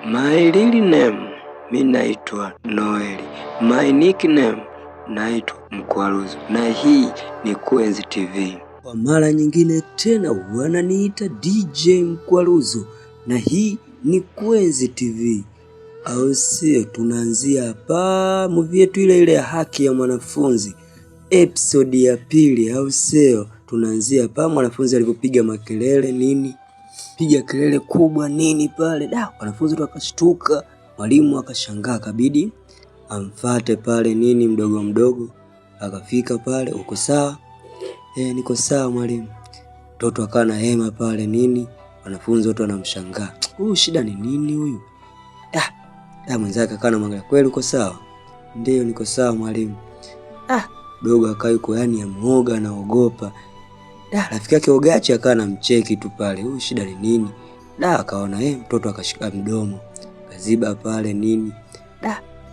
My real name mi naitwa Noeli. My nickname naitwa Mkwaruzo, na hii ni Kwenzi TV. Kwa mara nyingine tena wananiita DJ Mkwaruzo, na hii ni Kwenzi TV. Au sio? Tunaanzia hapa movie yetu ile ya haki ya mwanafunzi, episode ya pili, au sio? Tunaanzia hapa mwanafunzi alipopiga makelele nini, piga kelele kubwa nini pale, wanafunzi tu wakashtuka, mwalimu akashangaa, akabidi amfuate pale nini mdogo mdogo. Akafika pale, uko sawa? Niko sawa mwalimu. Mtoto akawa na hema pale nini, wanafunzi wote wanamshangaa, huyu shida ni nini huyu? Mwenzake akawa anamwangalia, kweli uko sawa? Ndio niko sawa mwalimu. Dogo akawa yuko yani amuoga, anaogopa. Rafiki yake Ogachi akawa anamcheki tu pale, huyu shida ni nini? Akaona mtoto akashika mdomo, kaziba pale nini.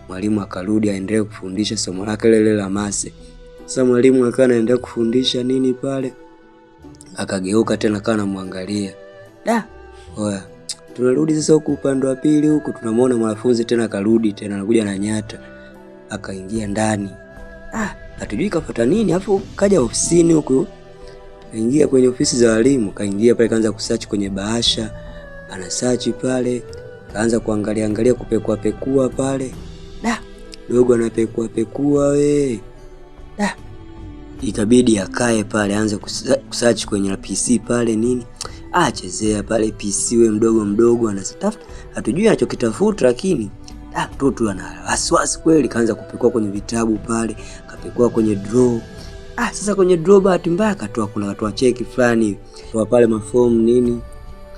Mwalimu akarudi aendelee kufundisha somo lake lile la mase. Sasa mwalimu akawa anaendelea kufundisha nini pale, akageuka tena akawa anamwangalia. Oya, tunarudi sasa huku upande wa pili huku, tunamwona mwanafunzi tena akarudi tena, anakuja na nyata, akaingia ndani. Hatujui kafuata nini, afu kaja ofisini huku. Kaingia kwenye ofisi za walimu, kaingia pale, kaanza kusearch kwenye bahasha, ana search pale, kaanza kuangalia kupekua pale. Dogo anapekua we. Ikabidi akae pale, aanze kusearch kwenye PC pale nini. Chezea pale PC we mdogo anatafuta, hatujui anachokitafuta, lakini mtoto ana wasiwasi kweli. Kaanza kupekua kwenye vitabu pale, kapekua kwenye draw. Sasa kwenye draw bahati mbaya akatoa, kuna watu wa cheki fulani kwa pale mafomu nini.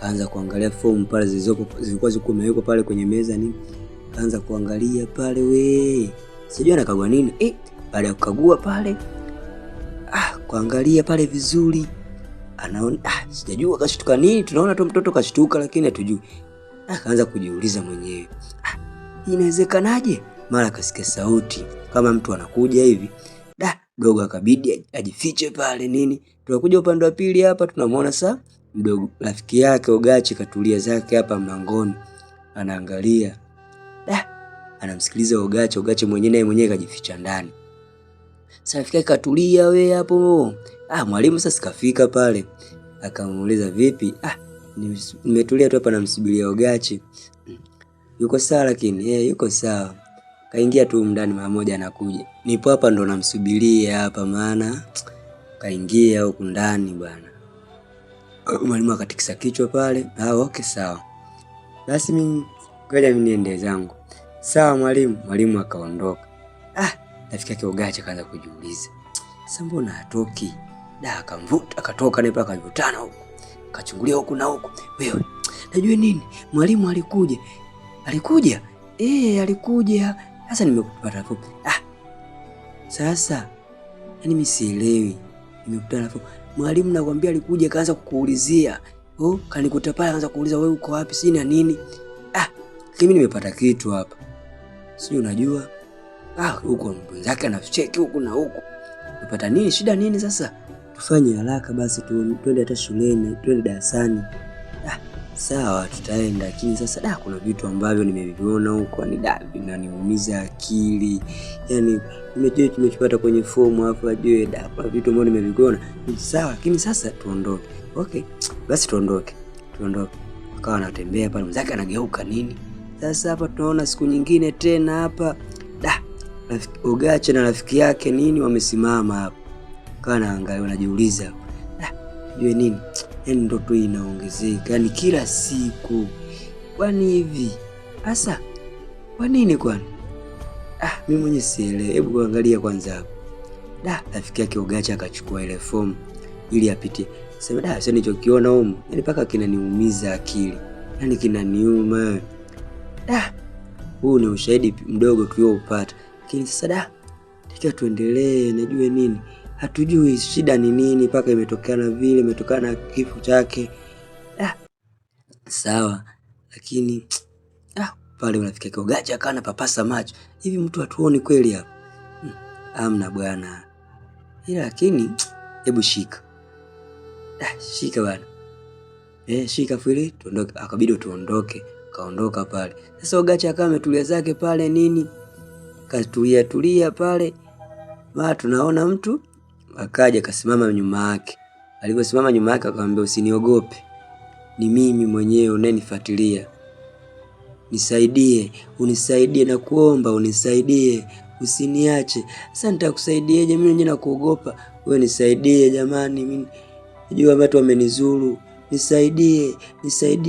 Kaanza kuangalia fomu pale zilikuwa zimewekwa pale kwenye meza nini. Kaanza kuangalia pale we. Sijui anakagua nini. Baada ya kukagua pale, kuangalia pale vizuri, anaona sijajua kashtuka nini. Tunaona tu mtoto kashtuka, lakini hatujui. Kaanza kujiuliza mwenyewe, inawezekanaje? Mara kasikia sauti kama mtu anakuja hivi. Dogo akabidi ajifiche pale nini. Tunakuja upande wa pili hapa, tunamwona saa mdogo rafiki yake Ogachi katulia zake hapa mlangoni, anaangalia. Anamsikiliza Ogachi. Ogachi mwenyewe kajificha ndani. Sasa rafiki yake katulia we hapo. Mwalimu sasa kafika pale, akamuuliza vipi? Nimetulia tu hapa namsubiria Ogachi. Yuko sawa? Lakini yuko sawa. Kaingia tu ndani mara moja, anakuja. Nipo hapa ndo namsubiria hapa, maana kaingia huko ndani bwana. Mwalimu akatikisa kichwa pale. Okay sawa. Basi mimi ngoja niende zangu. Sawa mwalimu. Mwalimu akaondoka. Rafiki yake Ogachi akaanza kujiuliza, sasa mbona hatoki? Akamvuta, akatoka naye paka akavutana huko. Akachungulia huko na huko. Wewe, najua nini? Mwalimu alikuja. Alikuja? Alikuja. Sasa nimekupata hapo. Sasa yani mimi sielewi. Nimekutana hapo. Mwalimu nakwambia alikuja, kaanza kukuulizia. Kanikuta pale, kaanza kuuliza wewe uko wapi sina nini. Mimi nimepata kitu hapa. Sio unajua? Huko mwenzake anacheki huko na huko. Unapata nini? Shida nini sasa? Tufanye haraka basi twende hata shuleni, twende darasani. Sawa tutaenda, lakini sasa kuna vitu ambavyo nimeviona huko ni vinaniumiza akili. Yaani tumechopata kwenye fomu hapo ajue kuna vitu ambavyo nimeviona. Sawa, lakini sasa tuondoke. Okay, basi tuondoke. Akawa anatembea pale, mzake anageuka nini. Sasa hapa tunaona siku nyingine tena hapa. Ogachi na rafiki yake nini wamesimama hapa. Kana angalia, wanajiuliza jue nini. Yaani ndoto hii inaongezeka, yaani kila siku. Kwani hivi sasa kwa nini kwani? Mimi mwenyewe sielewi. Hebu kuangalia kwanza hapo. Rafiki yake Ogachi akachukua ile fomu ili apite. Sema sasa nilichokiona huko, yaani paka kinaniumiza akili. Yaani kinaniuma. Huu ni ushahidi mdogo tuliopata. Lakini sasa tukiwa tuendelee, najue nini. Hatujui shida ni nini paka imetokana vile, imetokana na kifo chake. Sawa, lakini pale rafiki yake Ogachi akana papasa macho. Hivi mtu atuoni kweli hapa? Amna bwana. Lakini hebu shika. Shika bwana. Shika fili tuondoke. Akabidi tuondoke. akaondoka pale. Sasa Ugacha akawa ametulia zake pale nini, tulia pale. Mara tunaona mtu akaja kasimama nyuma yake. Aliposimama nyuma yake akamwambia, usiniogope, ni mimi mwenyewe unayenifuatilia, nisaidie, unisaidie na kuomba, unisaidie, usiniache. Sasa nitakusaidieje? Mimi mwenyewe nakuogopa wewe, nisaidie jamani, mimi najua watu wamenizuru, nisaidie,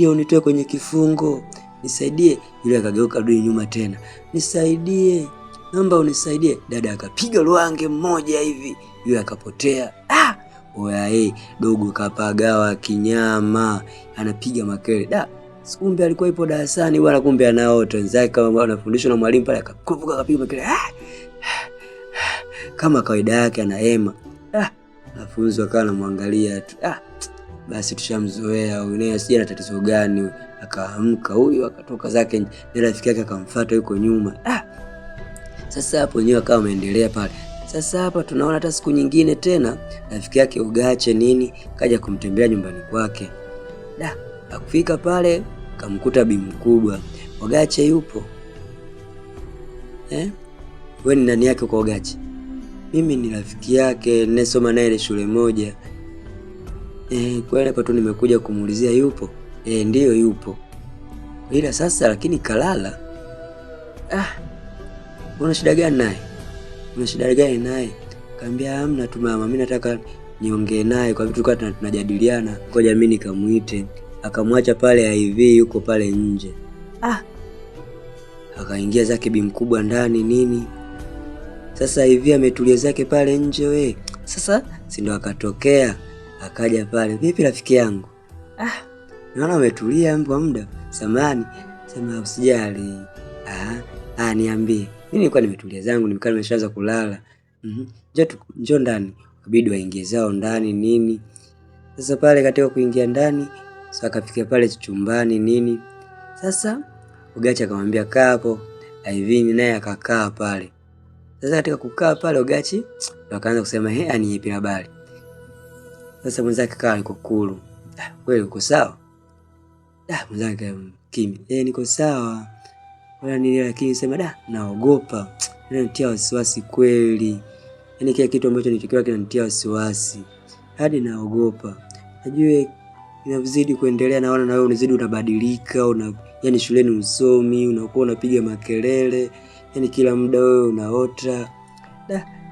unitoe kwenye kifungo, nisaidie. Yule akageuka rudi nyuma tena, nisaidie, naomba unisaidie. Dada akapiga luange mmoja hivi, yule akapotea. Oya, dogo kapagawa kinyama, anapiga makelele. Kumbe alikuwa ipo darasani bwana, kumbe anaota wenzake kama anafundishwa na mwalimu pale, akakuvuka akapiga makelele kama kawaida yake, anahema. Nafunzi akawa anamwangalia tu. Basi tushamzoea huyu, naye asije na tatizo gani. Akaamka huyu akatoka zake, na rafiki yake akamfuata yuko nyuma. Sasa hapo wenyewe akawa ameendelea pale. Sasa hapa tunaona hata siku nyingine tena rafiki yake Ugache nini kaja kumtembelea nyumbani kwake. Akufika pale kamkuta bi mkubwa. Ugache yupo. Wewe ni nani yake kwa Ugache? Mimi ni rafiki yake, nimesoma naye shule moja. Kwa hapa tu nimekuja kumuulizia yupo. Ndio yupo. Ila sasa lakini kalala. Una shida gani naye? Una shida gani naye? Kaambia hamna tu mama, mimi nataka niongee naye kwa vitu kama tunajadiliana. Ngoja mimi nikamuite. Akamwacha pale IV yuko pale nje. Akaingia zake bi mkubwa ndani nini. Sasa IV ametulia zake pale nje Sasa si ndo akatokea, akaja pale, vipi rafiki yangu? Naona umetulia kwa muda. Samahani, sema usijali. Niambie. Mimi nilikuwa nimetulia zangu, nimekaa nimeshaanza kulala. Njoo ndani. Kabidi waingie zao ndani nini. Sasa pale katika kuingia ndani, sasa akafikia pale chumbani nini. Sasa Ugacha akamwambia kaa hapo. IV naye akakaa pale. Sasa katika kukaa pale Ugachi akaanza kusema ni ipi habari. Sasa mwenzake kaa yuko kulu. Wewe uko sawa? Mwenzake kimya. Niko sawa. Wala nini, lakini sema naogopa. Inanitia wasiwasi kweli. Yaani kile kitu ambacho nilichokiwa kinanitia wasiwasi. Hadi naogopa. Najua inazidi kuendelea, naona na wewe unazidi unabadilika, yaani shuleni usomi, unakuwa unapiga makelele, yaani kila muda wewe unaota.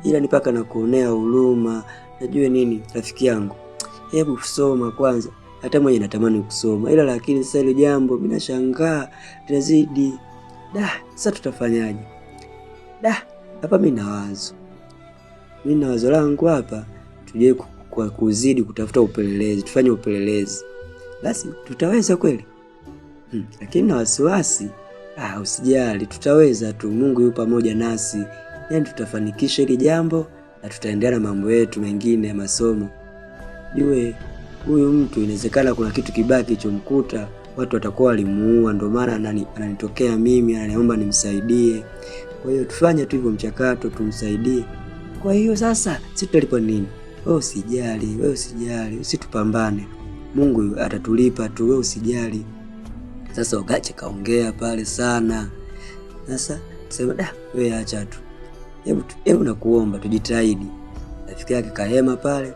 Ila nipaka na kuonea huruma. Najua nini rafiki yangu? Hebu soma kwanza. Hata mwenye natamani kusoma. Ila lakini sasa ile jambo mimi nashangaa linazidi. Sasa tutafanyaje? Hapa mimi na wazo langu hapa, tuje kwa kuzidi kutafuta upelelezi, tufanye upelelezi. Basi tutaweza kweli? Lakini na wasiwasi. Usijali, tutaweza tu. Mungu yupo pamoja nasi. Yaani tutafanikisha hili jambo na tutaendelea na mambo yetu mengine ya masomo. Jue huyu mtu inawezekana kuna kitu kibaya kilichomkuta, watu watakuwa walimuua, ndio maana ananitokea mimi, ananiomba nimsaidie. Kwa hiyo tufanye tu hivyo mchakato, tumsaidie. Kwa hiyo sasa sisi tutalipa nini? Wewe usijali, usitupambane. Mungu atatulipa tu, wewe usijali. Sasa Ugache kaongea pale sana. Sasa sema wewe acha tu. Hebu nakuomba tujitahidi. Rafiki yake kahema pale.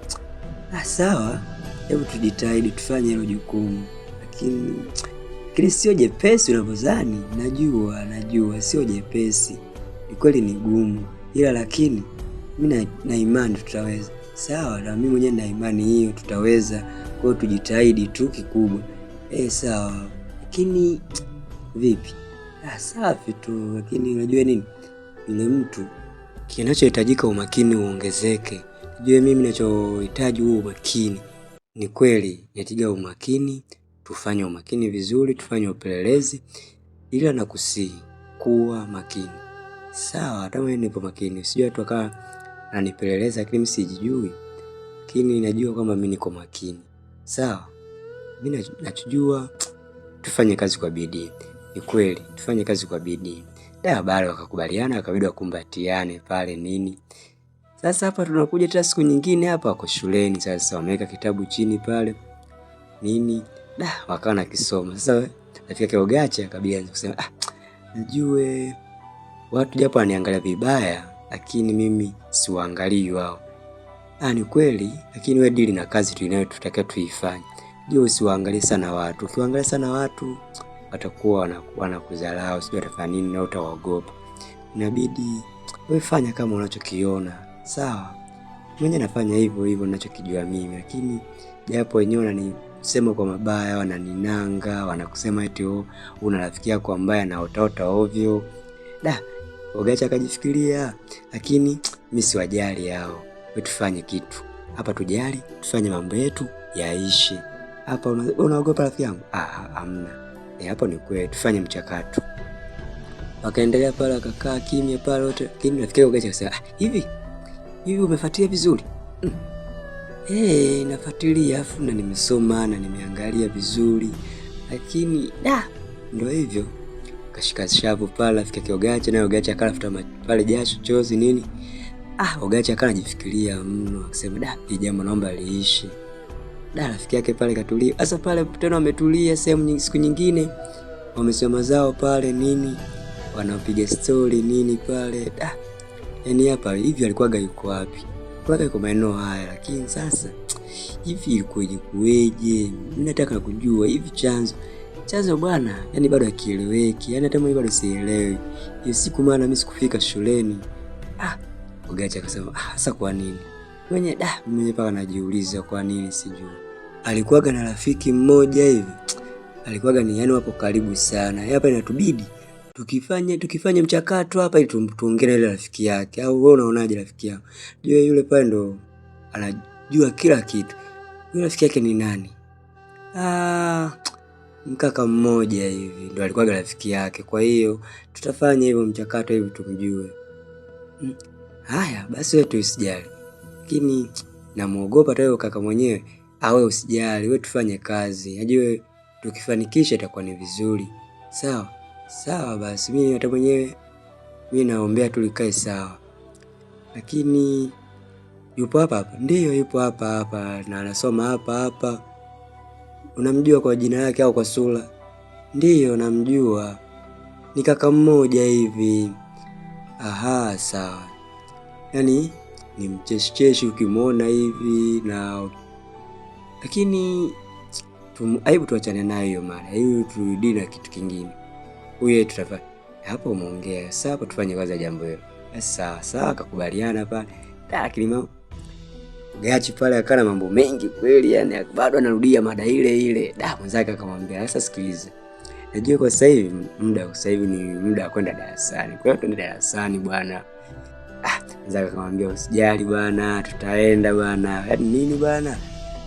Sawa. Hebu tujitahidi tufanye hilo jukumu. Lakini sio jepesi unavyozani. Najua sio jepesi. Ni kweli ni gumu. Ila lakini mimi na imani tutaweza. Sawa, na mimi mwenyewe na imani hiyo tutaweza. Kwa hiyo tujitahidi tu kikubwa. Sawa. Lakini vipi? Safi tu, lakini unajua nini? Yule mtu kinachohitajika umakini uongezeke. Unajua mimi ninachohitaji huo umakini. Ni kweli, natiga umakini, tufanye umakini vizuri, tufanye upelelezi, ila nakusihi kuwa makini. Sawa, hata mimi nipo makini. Usijue tu akawa ananipeleleza lakini mimi sijijui. Lakini najua kwamba mimi niko makini. Sawa? Mimi nachojua tufanye kazi kwa bidii. Ni kweli, tufanye kazi kwa bidii. Baada wakakubaliana, wakabidi wakumbatiane pale nini. Sasa hapa tunakuja tena siku nyingine hapa wako shuleni. Sasa wameweka kitabu chini pale nini. Wakawa na kisoma. Sasa Rafiki yake Ogacha akaanza kusema najue watu japo waniangalia vibaya lakini mimi siwaangalii wao. Ni kweli, lakini wewe dili na kazi tunayotaka tuifanye. Ndio usiwaangalie sana watu. Ukiwaangalia sana watu watakuwa wanakudharau, sio watafanya nini na utawaogopa. Inabidi wewe fanya kama unachokiona. Sawa? Mwenye nafanya hivyo ninachokijua mimi, lakini japo wenyewe wananisema kwa mabaya, wananinanga, wanakusema eti una rafiki yako ambaye anaotaota ovyo. Ogacha akajifikiria, lakini mimi siwajali hao. Wewe tufanye kitu. Hapa tujali, tufanye mambo yetu yaishi. Hapa unaogopa rafiki yangu? Hamna. Hapo ni kweli, tufanye mchakato. Wakaendelea pale, akakaa kimya pale wote. Lakini rafiki yake Ogacha akasema, hivi umefuatilia vizuri? Nafuatilia afu na nimesoma na nimeangalia vizuri. Lakini ndio hivyo. Kashika shavu pale rafiki yake Ogacha, na Ogacha akalafuta pale jasho chozi nini. Ogacha akanajifikiria mno, akasema hii jambo naomba liishi. Rafiki yake pale katulia. Sasa pale tena wametulia sehemu siku nyingine. Wamesoma zao pale nini. Wanapiga story nini pale. Yaani hapa hivi alikuwa yuko wapi? Alikuwa yuko maeneo haya, lakini sasa hivi ilikuwaje kuweje? Mimi nataka kujua hivi chanzo bwana, yani bado hakieleweki. Yani hata mimi bado sielewi. Hiyo siku maana mimi sikufika shuleni. Ogacha akasema sasa kwa nini? Mwenye paka najiuliza kwa nini sijui. Alikuwaga na rafiki mmoja hivi. Alikuwaga ni yani wapo karibu sana. Hapa inatubidi tukifanye mchakato hapa ili tuongee na ile rafiki yake. Au wewe unaonaje rafiki yako? Yule pale ndo anajua kila kitu. Yule rafiki yake ni nani? Mkaka mmoja hivi ndo alikuwaga rafiki yake. Kwa hiyo tutafanya hivyo mchakato hivi tumjue. Haya basi wewe usijali. Lakini namuogopa tu kaka mwenyewe. Wewe usijali, wewe tufanye kazi. Najua tukifanikisha itakuwa ni vizuri. Sawa basi mimi hata mwenyewe naombea tu likae sawa. Lakini yupo hapa? Ndio yupo hapa na anasoma hapa. Unamjua kwa jina lake au kwa sura? Ndio namjua. Ni kaka mmoja hivi. Sawa. Yaani ni mcheshi ukimwona hivi lakini aibu tuachane nayo hiyo mara. Hiyo turudi na kitu kingine. Huyo tutafanya. Hapo umeongea. Sawa tufanye kwanza jambo hilo. Sawa akakubaliana pale. Lakini Ogacha pale akana mambo mengi kweli, yani bado anarudia mada ile. Mwenzake akamwambia sasa sikiliza. Najua kwa sasa hivi ni muda wa kwenda darasani. Kwa hiyo twende darasani bwana. Mwenzake akamwambia usijali bwana, tutaenda bwana. Yaani nini bwana?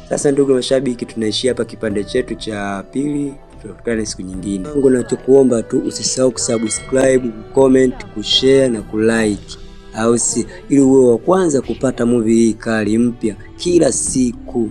Sasa ndugu mashabiki, tunaishia hapa kipande chetu cha pili. Tutakutana siku nyingine. Mungu nachokuomba tu usisahau kusubscribe, kucomment, kushare na kulike. Ili uwe wa kwanza kupata movie hii kali mpya kila siku.